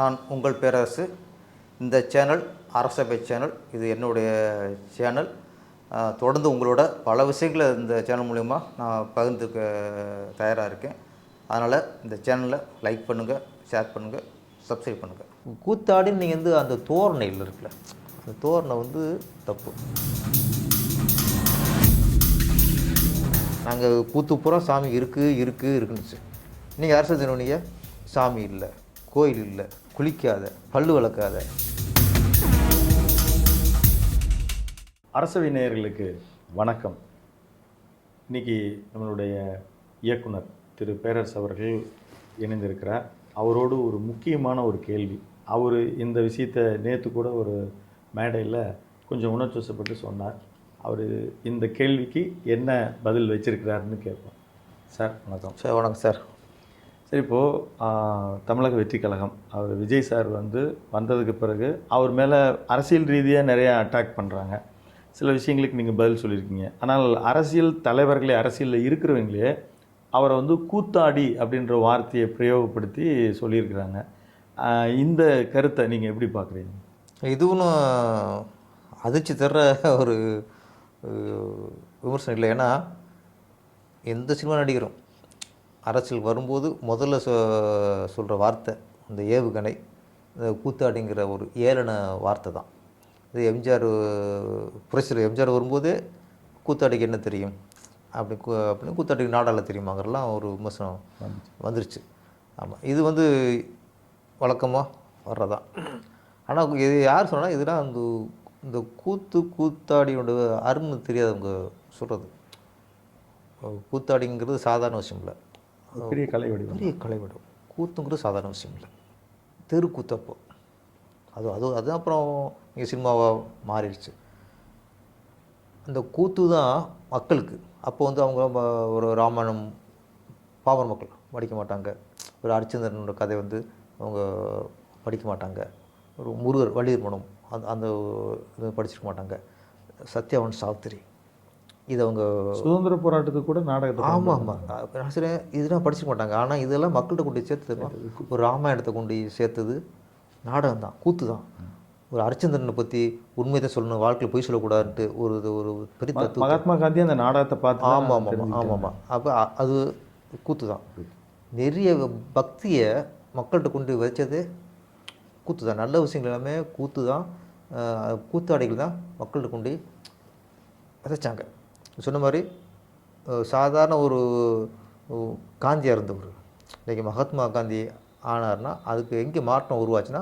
நான் உங்கள் பேரரசு. இந்த சேனல் அரசபை சேனல். இது என்னுடைய சேனல். தொடர்ந்து உங்களோட பல விஷயங்களை இந்த சேனல் மூலிமா நான் பகிர்ந்துக்க தயாராக இருக்கேன். அதனால் இந்த சேனலை லைக் பண்ணுங்கள், ஷேர் பண்ணுங்கள், சப்ஸ்கிரைப் பண்ணுங்கள். கூத்தாடின்னு நீங்கள் அந்த தோரணையில் இருக்குல்ல, அந்த தோரணை தப்பு. நாங்கள் கூத்து பூரா சாமி இருக்குன்னுச்சு. நீங்கள் அரசு தினவனிங்க சாமி இல்லை, கோயில் இல்லை, குளிக்காத, பல்லு விளக்காத. அரசவை நேயர்களுக்கு வணக்கம். இன்றைக்கி நம்மளுடைய இயக்குனர் திரு பேரரசு அவர்கள் இணைந்திருக்கிறார். அவரோடு ஒரு முக்கியமான ஒரு கேள்வி. அவர் இந்த விஷயத்தை நேற்று கூட ஒரு மேடையில் கொஞ்சம் உணர்ச்சிவசப்பட்டு சொன்னார். அவர் இந்த கேள்விக்கு என்ன பதில் வச்சிருக்கிறாருன்னு கேட்போம். சார் வணக்கம். சார் வணக்கம் சார். சரி, இப்போது தமிழக வெற்றி கழகம் அவர் விஜய் சார் வந்ததுக்கு பிறகு அவர் மேலே அரசியல் ரீதியாக நிறையா அட்டாக் பண்ணுறாங்க. சில விஷயங்களுக்கு நீங்கள் பதில் சொல்லியிருக்கீங்க. ஆனால் அரசியல் தலைவர்களே, அரசியலில் இருக்கிறவங்களே அவரை கூத்தாடி அப்படின்ற வார்த்தையை பிரயோகப்படுத்தி சொல்லியிருக்கிறாங்க. இந்த கருத்தை நீங்கள் எப்படி பார்க்குறீங்க? இது ஒன்றும் அதிர்ச்சி தர்ற ஒரு விமர்சனம் இல்லை. ஏன்னா எந்த சினிமா நடிகரும் அரசியல் வரும்போது முதல்ல சொல்கிற வார்த்தை இந்த ஏவுகணை, இந்த கூத்தாடிங்கிற ஒரு ஏளன வார்த்தை தான். இது எம்ஜிஆர் புரட்சியில் எம்ஜிஆர் வரும்போதே கூத்தாடிக்கு என்ன தெரியும் அப்படின்னு கூத்தாடிக்கு நாடால தெரியுமாங்கிறலாம் ஒரு விமர்சனம் வந்துருச்சு. ஆமாம், இது வழக்கமாக வர்றதான். ஆனால் இது யார் சொன்னால் இதெல்லாம் இந்த கூத்தாடியோட அருமை தெரியாதவங்க சொல்கிறது. கூத்தாடிங்கிறது சாதாரண விஷயம் இல்லை, பெரிய கலை வடிவம். பெரிய கலை வடிவம். கூத்துங்கிறது சாதாரண விஷயம் இல்லை, தெருக்கூத்தப்போ அது அப்புறம் இங்கே சினிமாவாக மாறிடுச்சு. அந்த கூத்து தான் மக்களுக்கு. அப்போ அவங்க ஒரு ராமாயணம் பாமர மக்கள் படிக்க மாட்டாங்க, ஒரு அரிச்சந்திரனோட கதை அவங்க படிக்க மாட்டாங்க, ஒரு முருகர் வள்ளியர் அந்த இது படிச்சிருக்க மாட்டாங்க, சத்யாவன் சாவித்திரி இது அவங்க சுதந்திர போராட்டத்துக்கு கூட நாடகத்தை. ஆமாம் ஆசிரியர் இதெல்லாம் படிச்சிருக்க மாட்டாங்க. ஆனால் இதெல்லாம் மக்கள்கிட்ட கொண்டு சேர்த்து ஒரு ராமாயணத்தை கொண்டு சேர்த்தது நாடகம் தான், கூத்து தான். ஒரு அரிச்சந்திரனை பற்றி உண்மையை தான் சொல்லணும், வாழ்க்கையில் போய் சொல்லக்கூடாதுன்ட்டு ஒரு பெரிய தத்துவம். மகாத்மா காந்தி அந்த நாடகத்தை பார்த்து. ஆமாம். அப்போ அது கூத்து தான். நிறைய பக்தியை மக்கள்கிட்ட கொண்டு வச்சது கூத்து தான். நல்ல விஷயங்கள் எல்லாமே கூத்து தான், கூத்தாடிகள் தான் மக்கள்கிட்ட கொண்டு விதைச்சாங்க. சொன்ன மாதிரி சாதாரண ஒரு காந்தியாக இருந்தவர் இன்றைக்கி மகாத்மா காந்தி ஆனார்னா அதுக்கு எங்கே மாற்றம் உருவாச்சுன்னா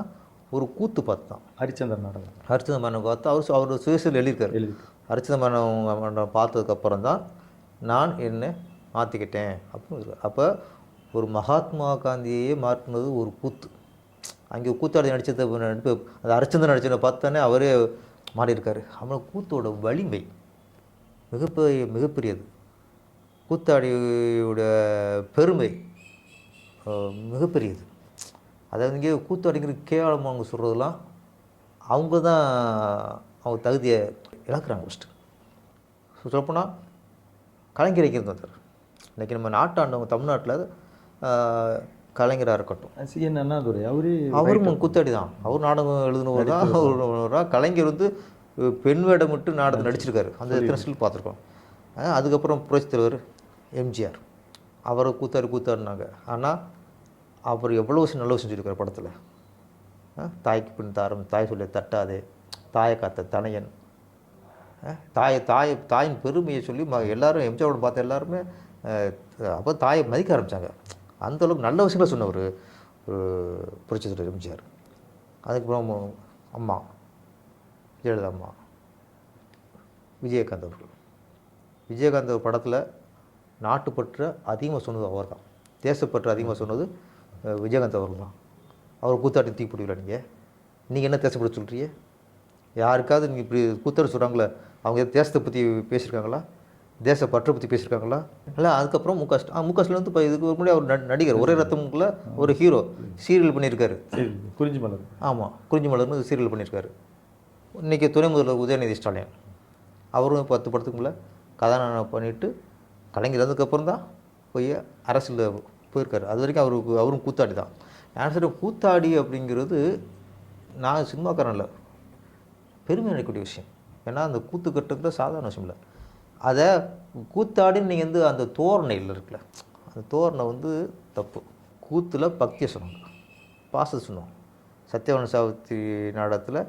ஒரு கூத்து பார்த்து தான். ஹரிச்சந்திரன் நாடகம், ஹரிச்சந்திர மன்னன் பார்த்து அவர் சுயசரில் எழுதியிருக்காரு. ஹரிச்சந்திர மன்னன் பார்த்ததுக்கப்புறம் தான் நான் என்னை மாற்றிக்கிட்டேன் அப்படின்னு. அப்போ ஒரு மகாத்மா காந்தியையே மாற்றினது ஒரு கூத்து. அங்கே கூத்தாடி நடித்தது நடிப்பு அது ஹரிச்சந்திரன் நடிச்சதை பார்த்தானே அவரே மாறியிருக்காரு. அவன் கூத்தோட வலிமை மிகப்பெரியது. கூத்தாடியோட பெருமை மிகப்பெரியது. அதாவது இங்கே கூத்தாடிங்கிற கேவலமாக அவங்க சொல்கிறதுலாம் அவங்க தான் அவங்க தகுதியை இழக்கிறாங்க. ஃபஸ்ட்டு சொல்லப்போனால் கலைஞர் இருந்தார். இன்றைக்கி நம்ம நாட்டாண்டவங்க தமிழ்நாட்டில் கலைஞராக இருக்கட்டும், சிஎன் அண்ணாதுரை அவரும் கூத்தாடி தான். அவர் நாடகம் எழுதுனவர் தான். அவர் கலைஞர் பெண் வேடம் விட்டு நாடகம் நடிச்சிருக்காரு. அந்த எத்தனை ஸ்டில் பார்த்துருக்கோம். அதுக்கப்புறம் புரட்சித் தலைவர் எம்ஜிஆர் அவரை கூத்தாடினாங்க. ஆனால் அவர் எவ்வளோ விஷயம் நல்ல விஷயம் சொல்லியிருக்காரு படத்தில். தாய்க்கு பின் தாரம், தாய் சொல்லி தட்டாதே, தாயை காத்த தனையன், தாயின் பெருமையை சொல்லி எல்லாரும் எம்ஜிஆரோட பார்த்த எல்லாருமே அப்போ தாயை மதிக்க ஆரம்பித்தாங்க. அந்தளவுக்கு நல்ல விஷயங்களை சொன்னவர் புரட்சித் தலைவர் எம்ஜிஆர். அதுக்கப்புறம் அம்மா ஜெயலலிதா அம்மா, விஜயகாந்த் அவர்கள். விஜயகாந்த் படத்தில் நாட்டுப்பற்று அதிகமாக சொன்னது அவர் தான், தேசப்பற்று அதிகமாக சொன்னது விஜயகாந்த் அவர்கள் தான். அவர் கூத்தாட்டி தூக்கி போடுவீங்களா? நீங்கள் என்ன தேசப்பட்டு சொல்கிறீங்க? யாருக்காவது நீங்கள் இப்படி கூத்தாடி சொல்கிறாங்களே, அவங்க தேசத்தை பற்றி பேசியிருக்காங்களா, தேசப்பற்றை பற்றி பேசியிருக்காங்களா? இல்லை. அதுக்கப்புறம் முகஸ்டாலின் இப்போ இதுக்கு முன்னாடி அவர் நடிகர், ஒரே ரத்தமுக்குள்ள ஒரு ஹீரோ சீரியல் பண்ணியிருக்காரு, குறிஞ்சி மலர். ஆமாம், குறிஞ்சி மலர்னு சீரியல் பண்ணியிருக்காரு. இன்றைக்கி துணை முதல்வர் உதயநிதி ஸ்டாலின் அவரும் 10 படத்துக்கு மேலே கதாநாயகம் பண்ணிவிட்டு கலைஞர் வந்ததுக்கப்புறம் தான் போய் அரசியலில் போயிருக்காரு. அது வரைக்கும் அவரும் கூத்தாடி தான். ஆன்சர் கூத்தாடி அப்படிங்கிறது நான் சினிமாக்காரன் இல்லை, பெருமை நினைக்கக்கூடிய விஷயம். ஏன்னா அந்த கூத்து கட்டுறது சாதாரண விஷயம் இல்லை. அதை கூத்தாடின்னு நீங்கள் வந்து அந்த தோரணையில் இருக்குல்ல, அந்த தோரணை வந்து தப்பு. கூத்தில் பக்தியை சொன்னாங்க, பாசத்தை சொன்னாங்க. சத்யவான் சாவித்திரி நாடகத்தில்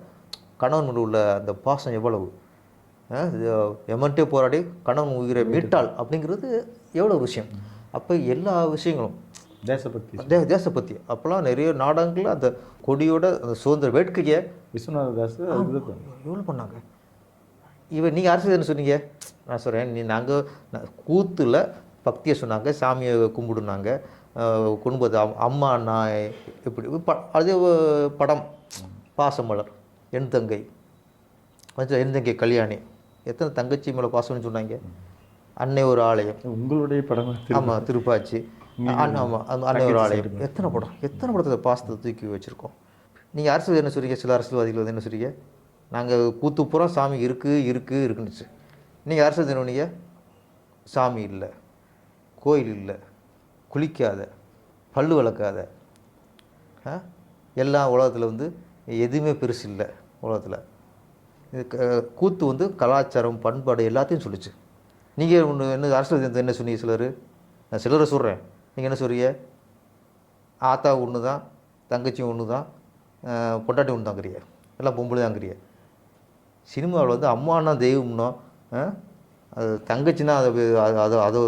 கணவன் உள்ள அந்த பாசம் எவ்வளவு, எமன்ட்டே போராடி கணவன் உயிரை மீட்டாள் அப்படிங்கிறது எவ்வளோ விஷயம். அப்போ எல்லா விஷயங்களும் தேசபக்தி. அப்போல்லாம் நிறைய நாடகங்கள் அந்த கொடியோட அந்த சுதந்திர வேட்கையை விஸ்வநாததாஸ் எவ்வளோ பண்ணாங்க. இவன் நீங்கள் அரசியல் என்ன சொன்னீங்க, நான் சொல்கிறேன், நாங்கள் கூத்தில் பக்தியை சொன்னாங்க, சாமியை கும்பிடுனாங்க, குடும்பத்தை அம்மா அண்ணா இப்படி அதே படம் பாசமலர், என் தங்கை கல்யாணி, எத்தனை தங்கச்சி மேலே பாசம்னு சொன்னாங்க. அன்னை ஒரு ஆலயம், உங்களுடைய படம். ஆமாம், திருப்பாச்சி. ஆமாம், அன்னை ஒரு ஆலயம். எத்தனை படத்தை பாசத்தை தூக்கி வச்சுருக்கோம். நீங்கள் அரசியல் என்ன சொல்கிறீங்க, சில அரசியல்வாதிகள் வந்து என்ன சொல்கிறீங்க, நாங்கள் கூத்துப்புறம் சாமி இருக்குன்னுச்சு. நீங்கள் அரசியல் என்ன பண்ணீங்க, சாமி இல்லை, கோயில் இல்லை, குளிக்காத, பல்லு வளர்க்காத, எல்லாம் உலகத்தில் வந்து எதுவுமே பெருசு இல்லை உலகத்தில். இது கூத்து வந்து கலாச்சாரம் பண்பாடு எல்லாத்தையும் சொல்லிச்சு. நீங்கள் ஒன்று என்ன அரசியல் என்ன சொன்னீங்க, நான் சிலரை சொல்கிறேன், நீங்கள் என்ன சொல்கிறீங்க, ஆத்தா ஒன்று தான், தங்கச்சி ஒன்று தான், பொண்டாட்டி ஒன்று தாங்கிறீங்க, எல்லாம் பொம்பளை தாங்கிறீங்க. சினிமாவில் வந்து அம்மானா தெய்வம்னோ, அது தங்கச்சின்னா அதை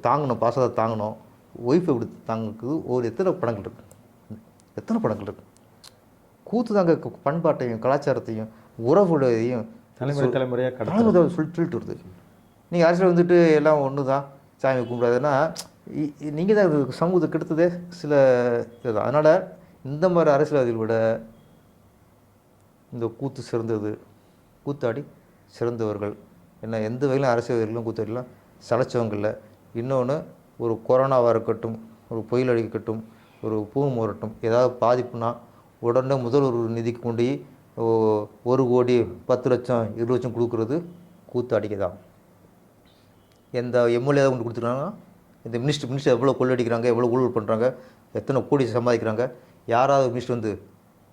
தாங்கணும், பாசத்தை தாங்கணும், ஒய்ஃபை இப்படி தாங்குறது எத்தனை படங்கள் இருக்குது. கூத்து தாங்க பண்பாட்டையும் கலாச்சாரத்தையும் உறவுடையதையும் தலைமுறையாக சொல்லிட்டு வருது. நீங்கள் அரசியல் வந்துட்டு எல்லாம் ஒன்று தான், சாமி கும்பிடாதுன்னா நீங்கள் தான் சமூகத்தை கெடுத்ததே சில இதுதான். அதனால் இந்த மாதிரி அரசியல்வாதிகளை விட இந்த கூத்து சிறந்தது, கூத்தாடி சிறந்தவர்கள். என்ன எந்த வகையிலும் அரசியல்வாதிகளும் கூத்தாடிலாம் சளைச்சவங்களில். இன்னொன்று, ஒரு கொரோனாவாக இருக்கட்டும், ஒரு புயல் அடிக்கட்டும், ஒரு பூமி வரட்டும், ஏதாவது பாதிப்புனா உடனே முதல்வர் நிதிக்கு கொண்டு 1 கோடி 10 லட்சம் 20 லட்சம் கொடுக்குறது கூத்தாடிக்க தான். எந்த எம்எல்ஏ கொண்டு கொடுத்துருக்காங்கன்னா, இந்த மினிஸ்டர் எவ்வளோ கொள்ளடிக்கிறாங்க, எவ்வளோ ஊழல் பண்ணுறாங்க, எத்தனை கோடி சம்பாதிக்கிறாங்க. யாராவது மினிஸ்டர் வந்து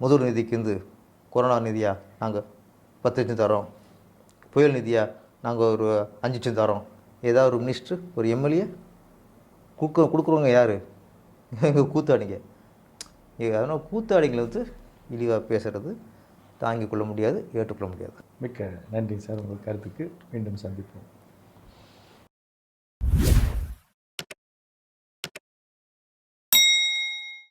முதல்வர் நிதிக்கு வந்து கொரோனா நிதியாக நாங்கள் 10 லட்சம் தரோம், புயல் நிதியாக நாங்கள் ஒரு 5 லட்சம் தரோம், ஏதாவது ஒரு மினிஸ்டர் ஒரு எம்எல்ஏ கொடுக்குறவங்க யார், எங்கள் கூத்தாடிங்க. அதனால் கூத்தாடிங்களை வந்து இழிவாக பேசுகிறது தாங்கிக் கொள்ள முடியாது, ஏற்றுக்கொள்ள முடியாது. மிக்க நன்றி சார், உங்கள் கருத்துக்கு. மீண்டும் சந்திப்போம்.